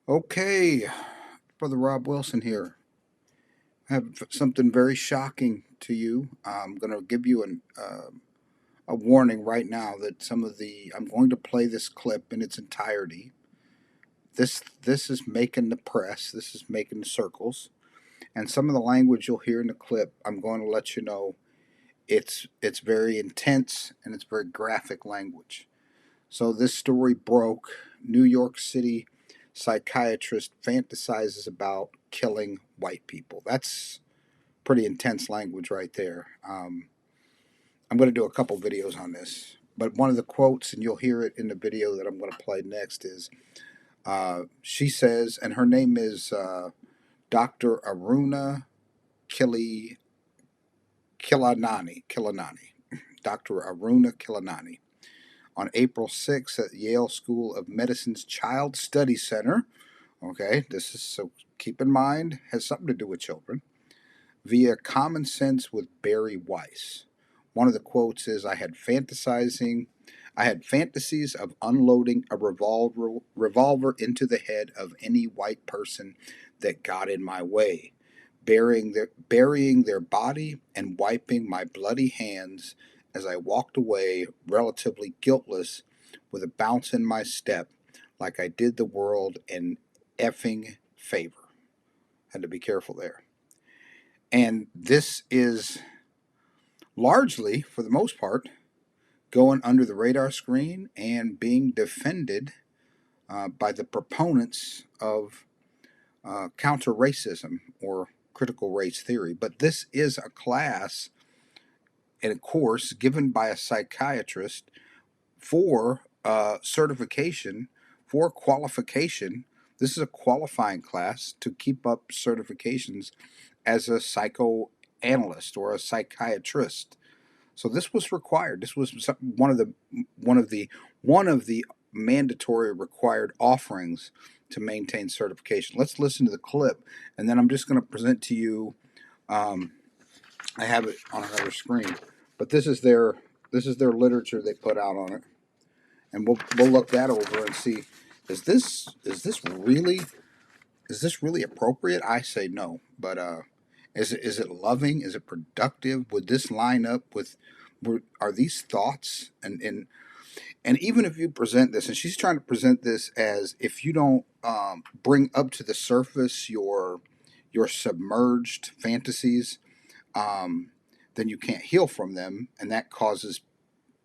Okay, Brother Rob Wilson here. I have something very shocking to you. I'm going to give you a warning right now that I'm going to play this clip in its entirety. This is making the press. This is making the circles, and some of the language you'll hear in the clip, I'm going to let you know it's very intense and it's very graphic language. So this story broke. New York City psychiatrist fantasizes about killing white people. That's pretty intense language right there. I'm going to do a couple videos on this, but one of the quotes, and you'll hear it in the video that I'm going to play next, is she says, and her name is Dr. Aruna Kilanani, Dr. Aruna Kilanani, on April 6th at Yale School of Medicine's Child Study Center. Okay, this is so keep in mind, has something to do with children, via Common Sense with Barry Weiss. One of the quotes is, I had fantasies of unloading a revolver into the head of any white person that got in my way, burying their body and wiping my bloody hands as I walked away relatively guiltless with a bounce in my step like I did the world an effing favor. Had to be careful there. And this is largely, for the most part, going under the radar screen and being defended by the proponents of counter racism or critical race theory. But this is a class and a course given by a psychiatrist for certification, for qualification. This is a qualifying class to keep up certifications as a psychoanalyst or a psychiatrist. So this was required. This was one of the mandatory required offerings to maintain certification. Let's listen to the clip, and then I'm just going to present to you. I have it on another screen, but this is their literature they put out on it, and we'll look that over and see is this really appropriate? I say no, but is it loving? Is it productive? Would this line up with? Are these thoughts and even if you present this, and she's trying to present this as if you don't bring up to the surface your submerged fantasies, then you can't heal from them, and that causes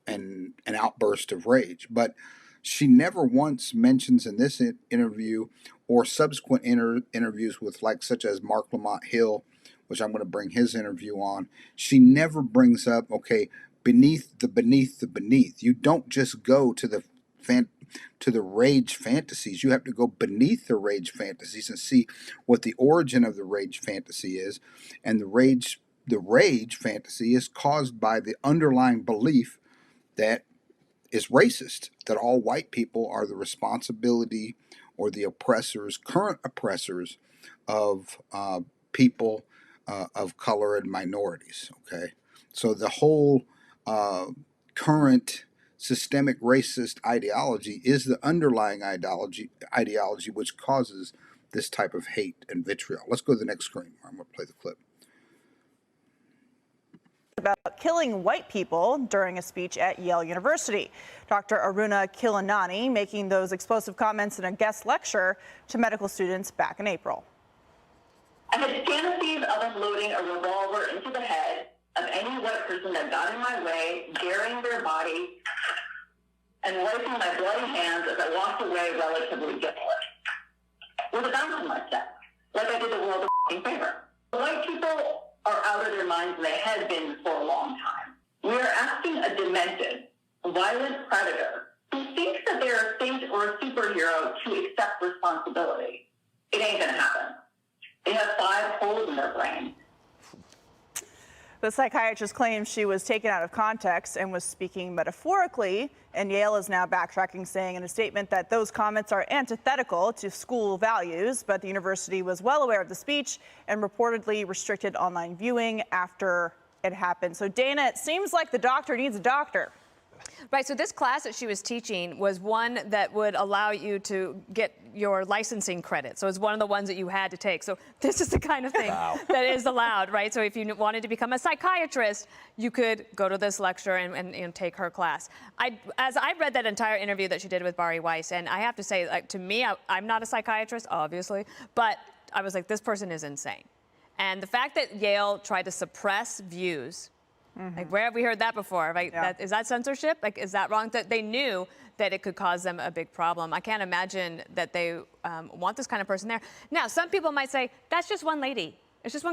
an outburst of rage. But she never once mentions in this interview or subsequent interviews with such as Mark Lamont Hill, which I'm going to bring his interview on. She never brings up, okay, beneath the beneath. You don't just go to the rage fantasies. You have to go beneath the rage fantasies and see what the origin of the rage fantasy is, and the rage fantasy is caused by the underlying belief that is racist, that all white people are the responsibility or the current oppressors of people of color and minorities. Okay, so the whole current systemic racist ideology is the underlying ideology which causes this type of hate and vitriol. Let's go to the next screen. I'm going to play the clip. About killing white people during a speech at Yale University. Dr. Aruna Kilanani making those explosive comments in a guest lecture to medical students back in April. I had fantasies of unloading a revolver into the head of any white person that got in my way, burying their body, and wiping my bloody hands as I walked away relatively guiltless, with a bounce in my step, like I did the world a favor. White people are out of their minds, and they had been for a long time. We are asking a demented, violent predator who thinks that they're a saint or a superhero to accept responsibility. It ain't gonna happen. They have 5 holes in their brain. The psychiatrist claims she was taken out of context and was speaking metaphorically, and Yale is now backtracking, saying in a statement that those comments are antithetical to school values, but the university was well aware of the speech and reportedly restricted online viewing after it happened. So, Dana, it seems like the doctor needs a doctor. Right, so this class that she was teaching was one that would allow you to get your licensing credit. So it's one of the ones that you had to take. So this is the kind of thing that is allowed, right? So if you wanted to become a psychiatrist, you could go to this lecture and take her class. As I read that entire interview that she did with Bari Weiss, and I have to say, like, to me, I'm not a psychiatrist, obviously, but I was like, this person is insane. And the fact that Yale tried to suppress views, like, where have we heard that before? Like, is that censorship? Like, is that wrong? That they knew that it could cause them a big problem. I can't imagine that they want this kind of person there. Now, some people might say, that's just one lady. It's just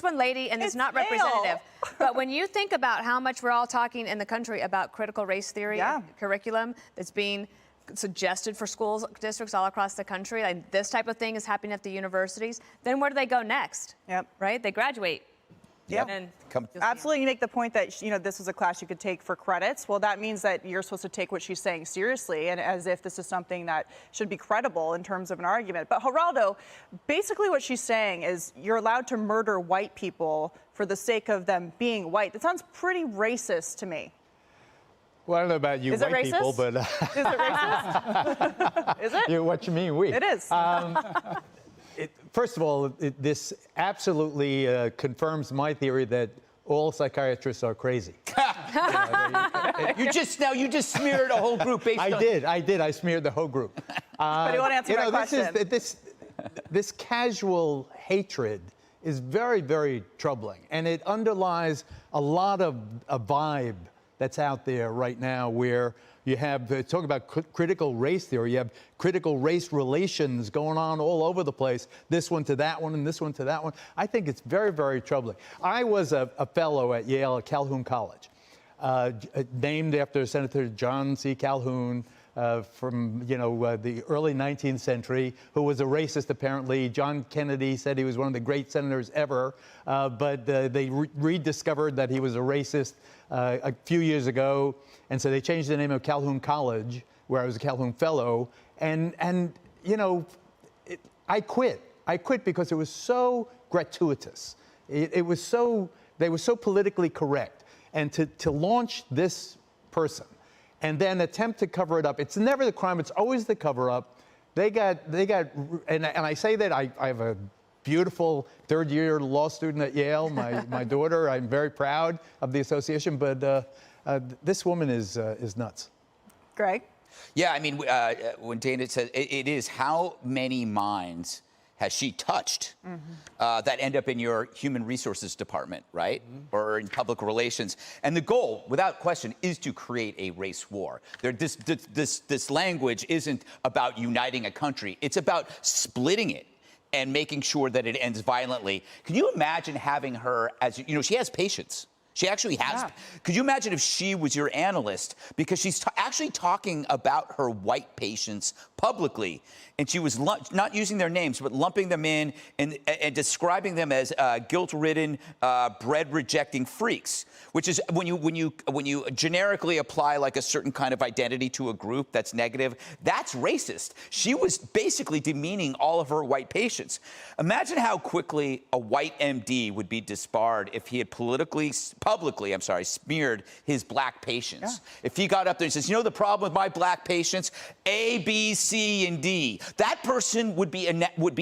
one lady, and it's not representative. But when you think about how much we're all talking in the country about critical race theory curriculum that's being suggested for schools, districts all across the country, like this type of thing is happening at the universities, then where do they go next? Right? They graduate. Absolutely. You make the point that, you know, this was a class you could take for credits. Well, that means that you're supposed to take what she's saying seriously, and as if this is something that should be credible in terms of an argument. But Geraldo, basically what she's saying is you're allowed to murder white people for the sake of them being white. That sounds pretty racist to me. Well, I don't know about you white people, but... Is it racist? Is it? What you mean, we? It is. First of all, this absolutely confirms my theory that all psychiatrists are crazy. You just smeared a whole group based on... I did. I smeared the whole group. But you want to answer my question. This casual hatred is very, very troubling, and it underlies a lot of a vibe that's out there right now where you have, talk about critical race theory, you have critical race relations going on all over the place, this one to that one and this one to that one. I think it's very, very troubling. I was a fellow at Yale at Calhoun College, named after Senator John C. Calhoun, from the early 19th century, who was a racist apparently. John Kennedy said he was one of the great senators ever, but they rediscovered that he was a racist a few years ago, and so they changed the name of Calhoun College, where I was a Calhoun Fellow, and I quit. I quit because it was so gratuitous. They were so politically correct, and to launch this person and then attempt to cover it up. It's never the crime, it's always the cover up. They got, and I say that I have a beautiful third-year law student at Yale, my daughter. I'm very proud of the association, but this woman is nuts. Greg? Yeah, I mean, when Dana says it is, how many minds has she touched that end up in your human resources department, right? Or in public relations. And the goal, without question, is to create a race war. This language isn't about uniting a country. It's about splitting it and making sure that it ends violently. Can you imagine having her as, she has patience. She actually has. Yeah. Could you imagine if she was your analyst? Because she's actually talking about her white patients publicly. And she was not using their names, but lumping them in and describing them as guilt-ridden, bread-rejecting freaks, which is when you generically apply like a certain kind of identity to a group that's negative, that's racist. She was basically demeaning all of her white patients. Imagine how quickly a white MD would be disbarred if he had publicly smeared his black patients. Yeah. If he got up there and says, the problem with my black patients, A, B, C, and D. That person would be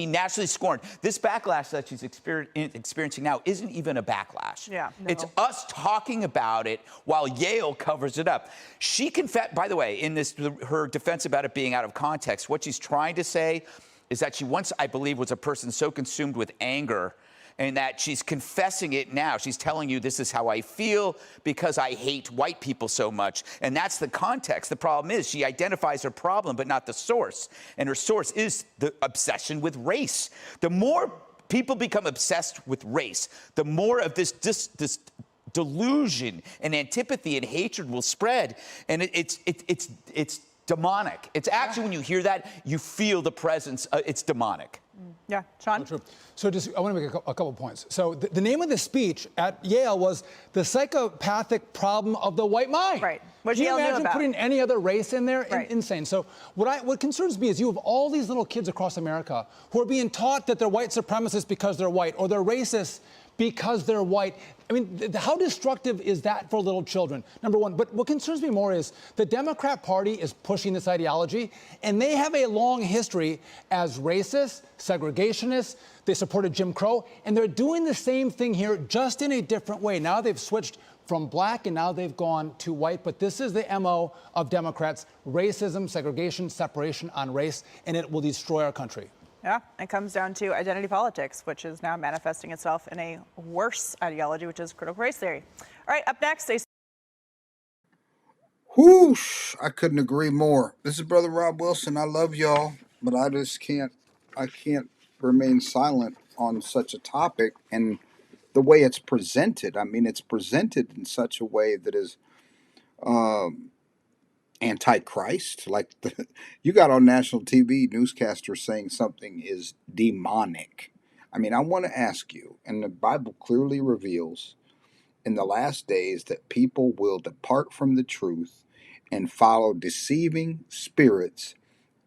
naturally scorned. This backlash that she's experiencing now isn't even a backlash. Yeah, no. It's us talking about it while Yale covers it up. She confessed, by the way, in her defense about it being out of context, what she's trying to say is that she once, I believe, was a person so consumed with anger and that she's confessing it now. She's telling you, this is how I feel because I hate white people so much. And that's the context. The problem is she identifies her problem, but not the source. And her source is the obsession with race. The more people become obsessed with race, the more of this delusion and antipathy and hatred will spread. And it's demonic. It's actually, when you hear that, you feel the presence. It's demonic. Yeah, Sean? So I want to make a couple points. So the name of the speech at Yale was The Psychopathic Problem of the White Mind. Right. Can you imagine putting any other race in there? Right. Insane. So what concerns me is you have all these little kids across America who are being taught that they're white supremacists because they're white, or they're racist because they're white. I mean, how destructive is that for little children? Number one. But what concerns me more is the Democrat Party is pushing this ideology, and they have a long history as racist, segregationists. They supported Jim Crow, and they're doing the same thing here, just in a different way. Now they've switched from black, and now they've gone to white. But this is the MO of Democrats: racism, segregation, separation on race, and it will destroy our country. Yeah, it comes down to identity politics, which is now manifesting itself in a worse ideology, which is critical race theory. All right, up next, Whoosh! I couldn't agree more. This is Brother Rob Wilson. I love y'all, but I can't remain silent on such a topic and the way it's presented. I mean, it's presented in such a way that is antichrist. Like you got on national TV newscasters saying something is demonic. I mean, I want to ask you, and the Bible clearly reveals in the last days that people will depart from the truth and follow deceiving spirits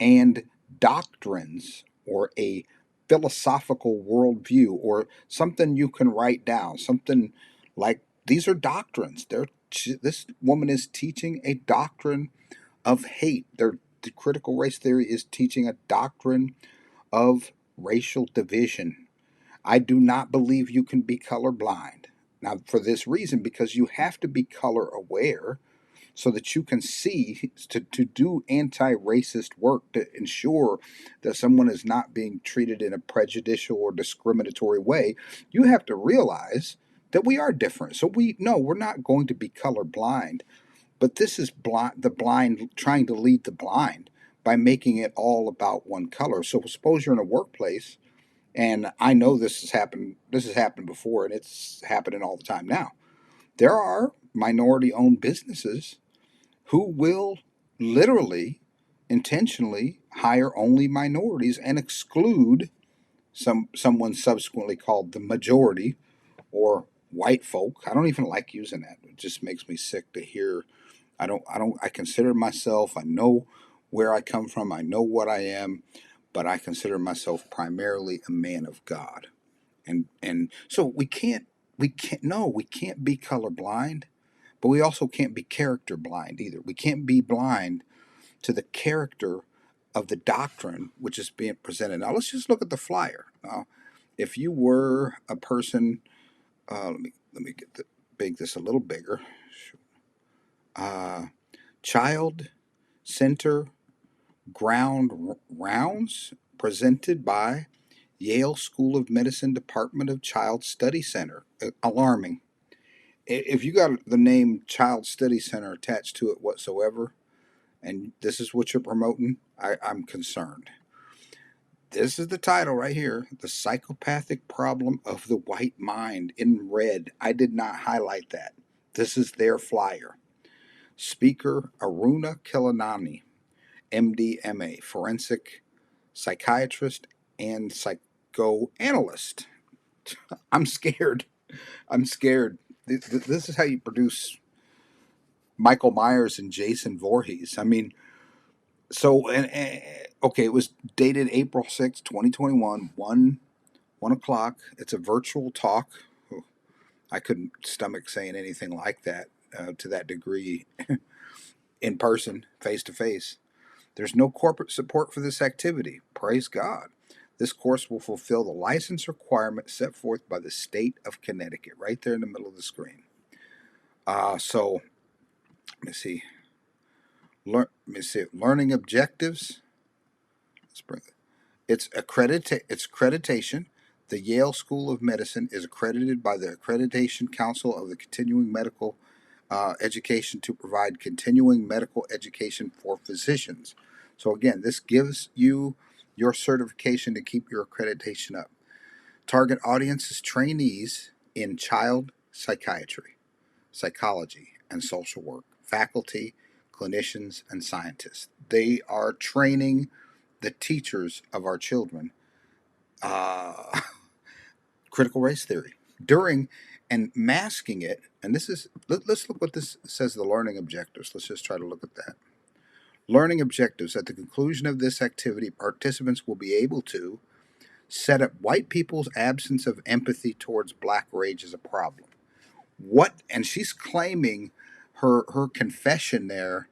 and doctrines, or a philosophical worldview, or something you can write down, something like these are doctrines. This woman is teaching a doctrine of hate. The critical race theory is teaching a doctrine of racial division. I do not believe you can be colorblind. Now, for this reason, because you have to be color aware so that you can see, to do anti-racist work, to ensure that someone is not being treated in a prejudicial or discriminatory way, you have to realize that we are different. So we're not going to be colorblind. But this is the blind trying to lead the blind by making it all about one color. So suppose you're in a workplace, and I know this has happened before, and it's happening all the time now. There are minority-owned businesses who will literally, intentionally hire only minorities and exclude someone subsequently called the majority or white folk. I don't even like using that. It just makes me sick to hear. I consider myself, I know where I come from, I know what I am, but I consider myself primarily a man of God. And so we can't be colorblind, but we also can't be character blind either. We can't be blind to the character of the doctrine which is being presented. Now let's just look at the flyer. Now, if you were a person, let me make this a little bigger. Child Center Ground Rounds presented by Yale School of Medicine Department of Child Study Center. Alarming. If you got the name Child Study Center attached to it whatsoever, and this is what you're promoting, I'm concerned. This is the title right here: The Psychopathic Problem of the White Mind, in red. I did not highlight that. This is their flyer. Speaker Aruna Kilanani, MD, MA, forensic psychiatrist and psychoanalyst. I'm scared. This is how you produce Michael Myers and Jason Voorhees. I mean, so, okay, it was dated April 6, 2021, 1 o'clock. It's a virtual talk. I couldn't stomach saying anything like that to that degree in person, face to face. There's no corporate support for this activity. Praise God. This course will fulfill the license requirement set forth by the state of Connecticut, right there in the middle of the screen. So, let me see. Learning objectives. Let's bring it. It's accreditation. The Yale School of Medicine is accredited by the Accreditation Council of the Continuing Medical Education to provide continuing medical education for physicians. So again, this gives you your certification to keep your accreditation up. Target audience is trainees in child psychiatry, psychology, and social work, faculty, clinicians, and scientists. They are training the teachers of our children critical race theory during and masking it. And this is, let's look what this says, the learning objectives. Let's just try to look at that. Learning objectives. At the conclusion of this activity, participants will be able to set up white people's absence of empathy towards black rage as a problem. What? And she's claiming her confession there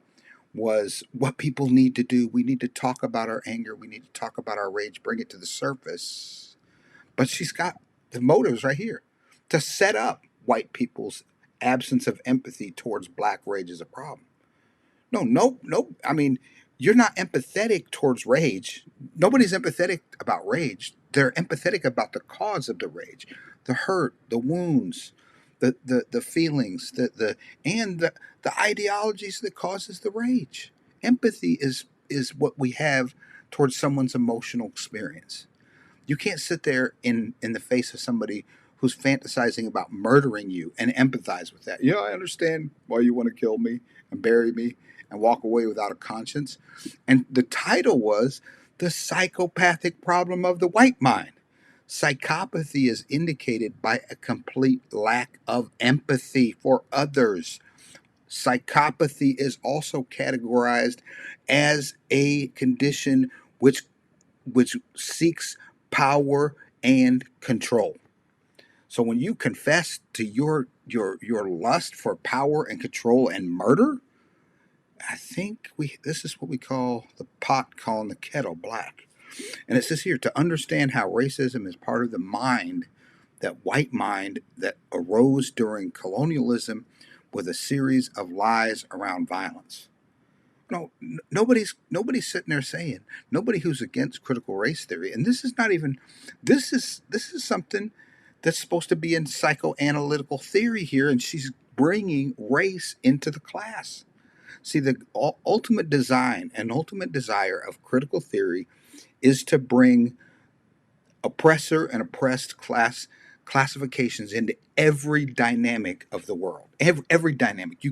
was what people need to do. We need to talk about our anger. We need to talk about our rage, bring it to the surface. But she's got the motives right here to set up white people's absence of empathy towards black rage as a problem. No. I mean, you're not empathetic towards rage. Nobody's empathetic about rage. They're empathetic about the cause of the rage, the hurt, the wounds, the feelings, the ideologies that causes the rage. Empathy is what we have towards someone's emotional experience. You can't sit there in the face of somebody who's fantasizing about murdering you and empathize with that. Yeah, I understand why you want to kill me and bury me and walk away without a conscience. And the title was The Psychopathic Problem of the White Mind. Psychopathy is indicated by a complete lack of empathy for others. Psychopathy is also categorized as a condition which seeks power and control. So when you confess to your lust for power and control and murder, I think this is what we call the pot calling the kettle black. And it says here, to understand how racism is part of the mind, that white mind that arose during colonialism with a series of lies around violence. No, nobody's sitting there saying, nobody who's against critical race theory, and this is not even, this is something that's supposed to be in psychoanalytical theory here, and she's bringing race into the class. See, the ultimate design and ultimate desire of critical theory is to bring oppressor and oppressed classifications into every dynamic of the world. Every dynamic.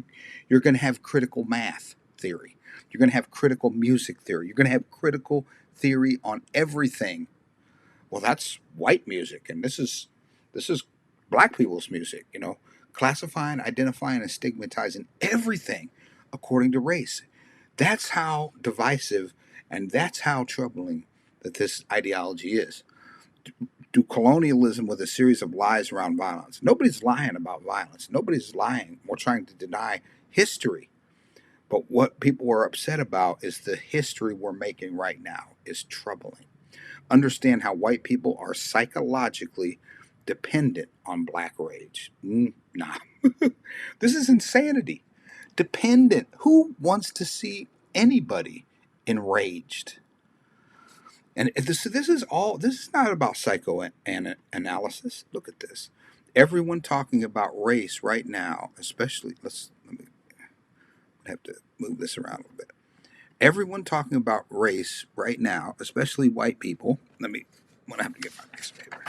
You're going to have critical math theory. You're going to have critical music theory. You're going to have critical theory on everything. Well, that's white music, and this is black people's music. Classifying, identifying, and stigmatizing everything according to race. That's how divisive and that's how troubling that this ideology is. Do colonialism with a series of lies around violence. Nobody's lying about violence. Nobody's lying or trying to deny history. But what people are upset about is the history we're making right now is troubling. Understand how white people are psychologically dependent on black rage. Nah. This is insanity. Dependent. Who wants to see anybody enraged? And this is not about psychoanalysis. Look at this. Everyone talking about race right now, especially, let me have to move this around a little bit. Everyone talking about race right now, especially white people. I'm gonna have to get my piece of paper.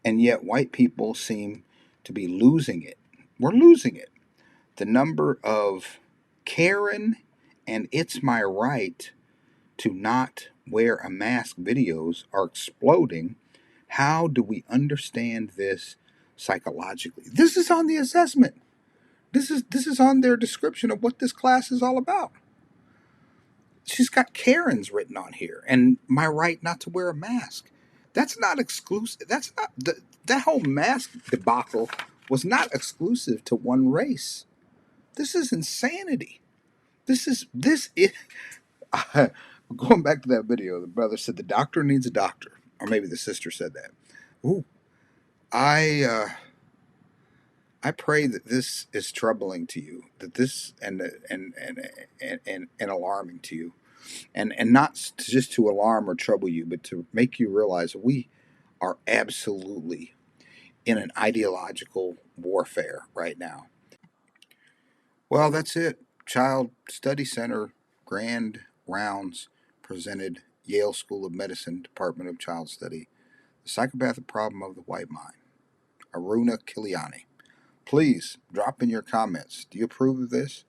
And yet white people seem to be losing it. We're losing it. The number of Karen and It's My Right to Not Wear a Mask videos are exploding. How do we understand this psychologically? This is on the assessment. This is on their description of what this class is all about. She's got Karen's written on here and my right not to wear a mask. That's not exclusive. That's not that whole mask debacle was not exclusive to one race. This is insanity. This is going back to that video. The brother said the doctor needs a doctor, or maybe the sister said that. Ooh, I pray that this is troubling to you, that this and alarming to you, and not just to alarm or trouble you, but to make you realize that we are absolutely in an ideological warfare right now. Well, that's it. Child Study Center Grand Rounds presented Yale School of Medicine Department of Child Study, The Psychopathic Problem of the White Mind, Aruna Kiliani. Please drop in your comments. Do you approve of this?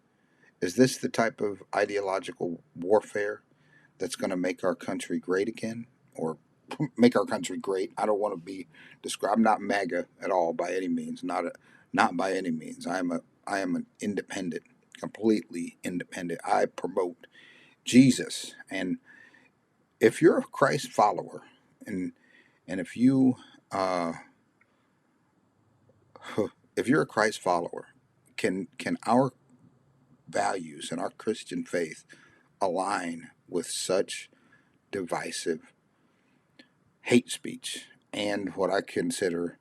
Is this the type of ideological warfare that's going to make our country great again? Or make our country great? I don't want to be described. I'm not MAGA at all by any means. Not by any means. I am an independent, completely independent. I promote Jesus, and if you're a Christ follower, and if you if you're a Christ follower, can our values and our Christian faith align with such divisive hate speech and what I consider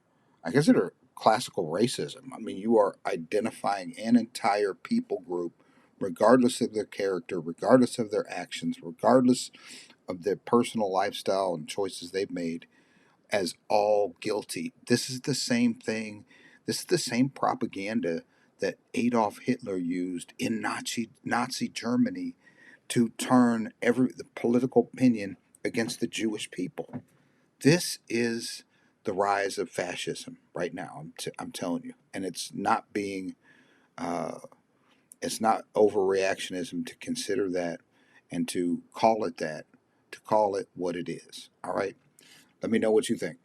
classical racism? I mean, you are identifying an entire people group, regardless of their character, regardless of their actions, regardless of their personal lifestyle and choices they've made, as all guilty. This is the same thing. This is the same propaganda that Adolf Hitler used in Nazi Germany to turn the political opinion against the Jewish people. This is the rise of fascism right now. I'm telling you, and it's not overreactionism to consider that and to call it that, to call it what it is. All right. Let me know what you think.